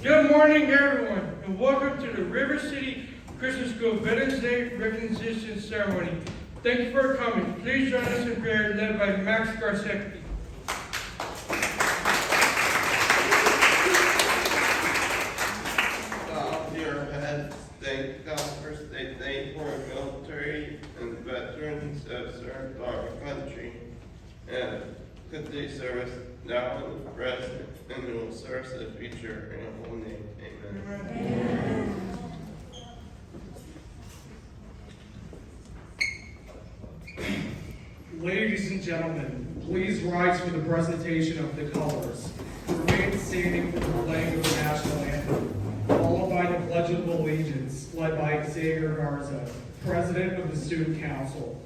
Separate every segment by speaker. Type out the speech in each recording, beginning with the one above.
Speaker 1: Good morning, everyone, and welcome to the River City Christian School Veterans Day Recognition Ceremony. Thank you for coming. Please join us in prayer led by Max Garcetti.
Speaker 2: Bow your heads. Thank God for state for our military and veterans that served our country and continue service now in the present and will serve us in the future. In your holy name, amen.
Speaker 3: Amen.
Speaker 4: Ladies and gentlemen, please rise for the presentation of the colors. Remain standing for the playing of the national anthem, followed by the Pledge of Allegiance, led by Xavier Garza, President of the Student Council.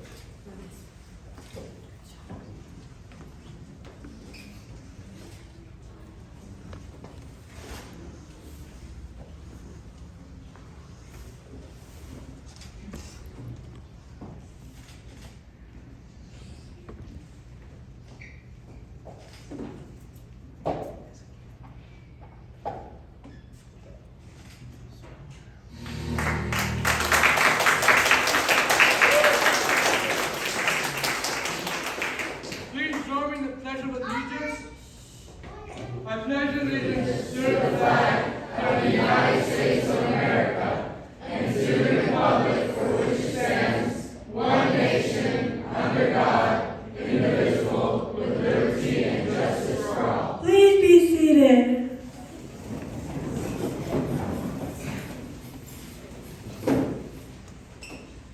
Speaker 1: I pledge allegiance to the flag of the United States of America and to the republic for which it stands, one nation, under God, indivisible, with liberty and justice for all.
Speaker 3: Please be seated.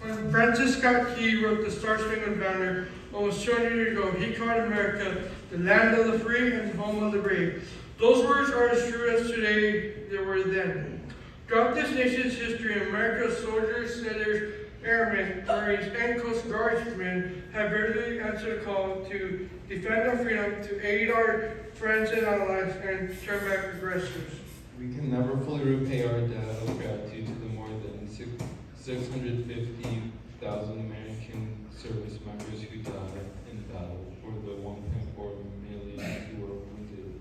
Speaker 1: When Francis Scott Key wrote the Star Spangled Banner almost 200 years ago, he called America the land of the free and the home of the brave. Those words are as true as today they were then. Throughout this nation's history, America's soldiers, sailors, airmen, Marines, and Coast Guardsmen have readily answered the call to defend our freedom, to aid our friends and allies, and turn back aggressors.
Speaker 5: We can never fully repay our debt of gratitude to the more than 650,000 American service members who died in battle, or the 1.4 million who were wounded.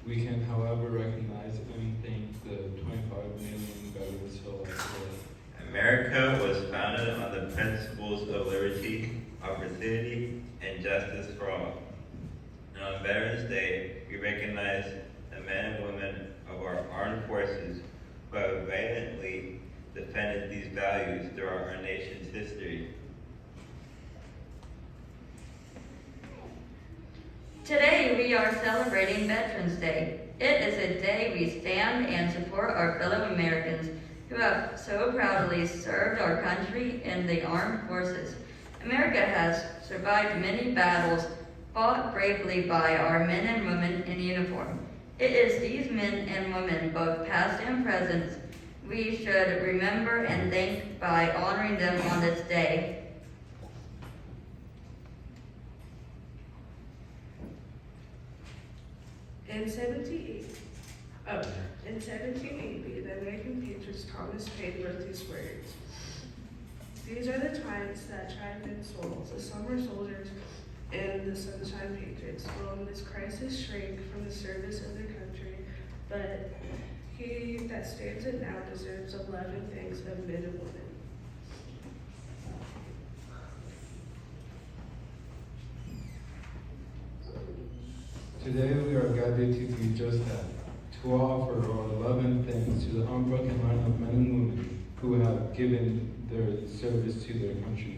Speaker 5: We can, however, recognize and thank the 25 million veterans still alive today.
Speaker 6: America was founded on the principles of liberty, opportunity, and justice for all. And on Veterans Day, we recognize the men and women of our armed forces who have valiantly defended these values throughout our nation's history.
Speaker 7: Today we are celebrating Veterans Day. It is a day we stand and support our fellow Americans who have so proudly served our country in the armed forces. America has survived many battles fought bravely by our men and women in uniform. It is these men and women, both past and present, we should remember and thank by honoring them on this day.
Speaker 8: In 1780, the American patriot Thomas Paine wrote these words. These are the times that tried men's souls, the summer soldiers and the sunshine patriots will in this crisis shrink from the service of their country, but he that stands it now deserves the love and thanks of men and women.
Speaker 5: Today we are gathered to do just that, to offer our love and thanks to the unbroken line of men and women who have given their service to their country.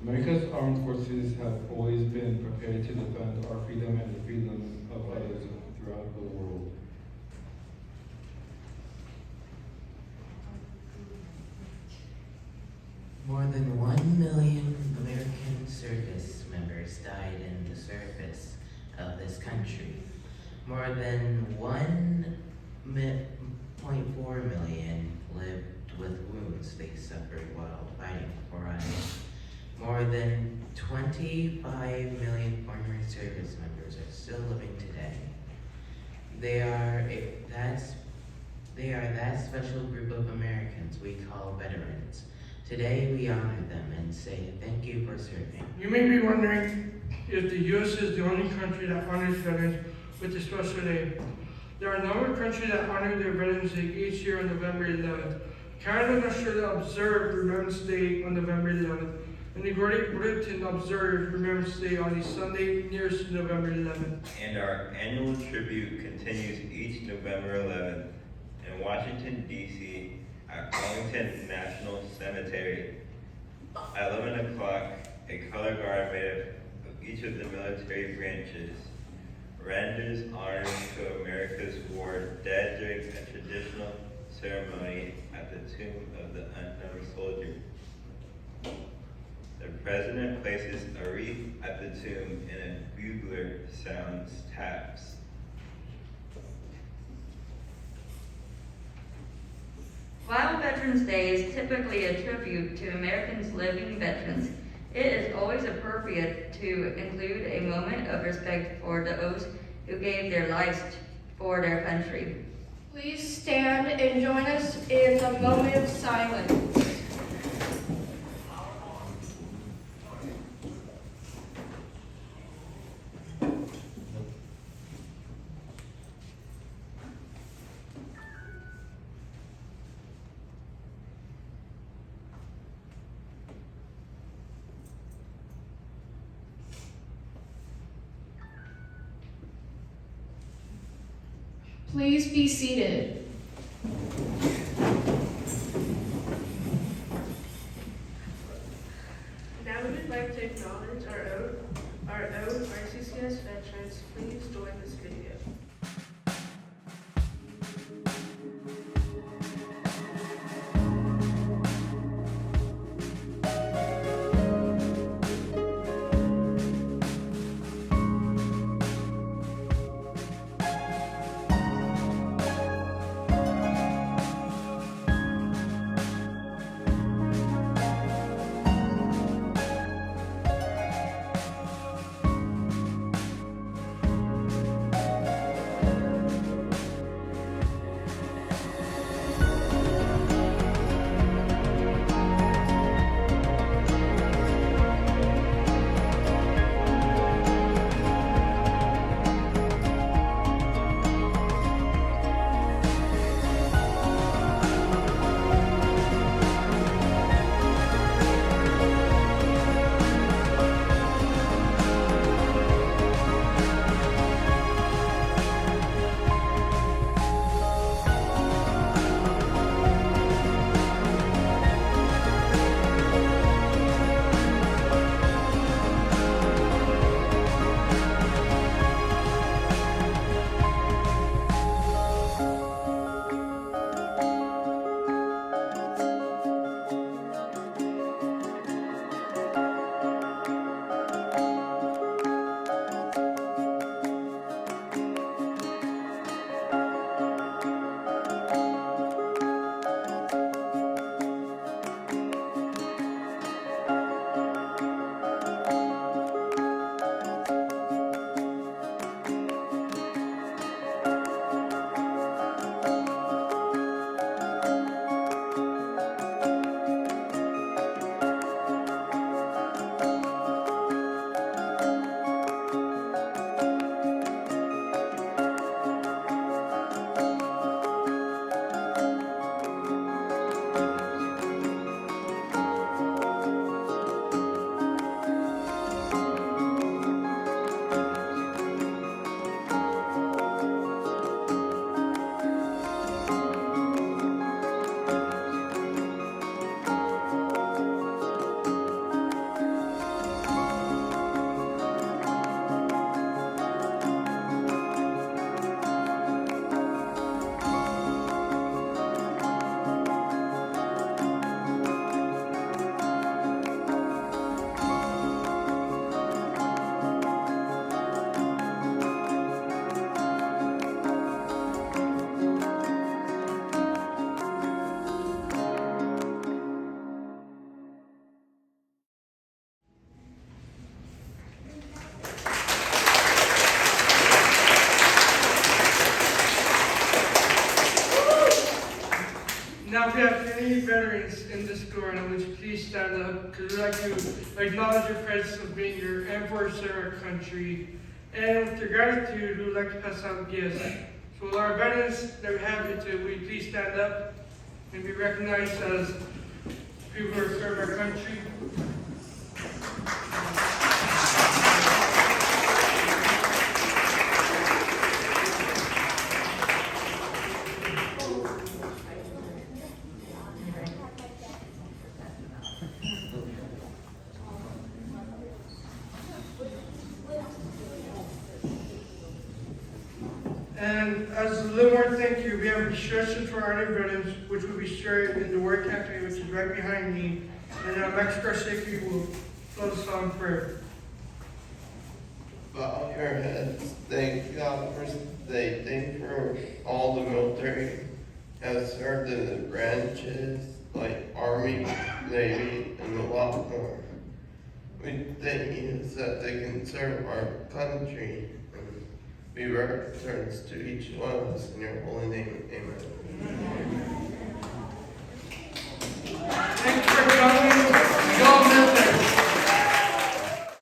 Speaker 5: America's armed forces have always been prepared to defend our freedom and the freedom of others throughout the world.
Speaker 9: More than 1 million American service members died in the service of this country. More than 1.4 million lived with wounds they suffered while fighting for us. More than 25 million former service members are still living today. They are that special group of Americans we call veterans. Today we honor them and say thank you for serving.
Speaker 1: You may be wondering if the U.S. is the only country that honors veterans with a special day. There are a number of countries that honor their Veterans Day each year on November 11th. Canada and Australia observe Remembrance Day on November 11th, and the Great Britain observes Remembrance Day on the Sunday nearest to November 11th.
Speaker 6: And our annual tribute continues each November 11th in Washington, D.C. at Arlington National Cemetery. At 11 o'clock, a color guard made up of each of the military branches renders honor to America's war dead during a traditional ceremony at the tomb of the unknown soldier. The president places a wreath at the tomb and a bugler sounds taps.
Speaker 7: While Veterans Day is typically a tribute to Americans living veterans, it is always appropriate to include a moment of respect for those who gave their lives for their country.
Speaker 10: Please stand and join us in a moment of silence. Please be seated.
Speaker 8: Now we would like to acknowledge our own RCCS veterans. Please join this video.
Speaker 1: Now, if you have any veterans in this garden, would you please stand up? Because we'd like to acknowledge your presence of being here and for serving our country. And with your gratitude, we would like to pass out gifts. So will our veterans that we have here today, will you please stand up and be recognized as people who have served our country? And as a little more thank you, we have a restriction for our veterans, which will be shared in the word cafe, which is right behind me. And now Max Garcia will close us on prayer.
Speaker 2: Bow your heads, thank God for thank for all the military has served in the branches like Army, Navy, and a lot more. We thank you that they can serve our country and be returns to each one of us in your holy name. Amen.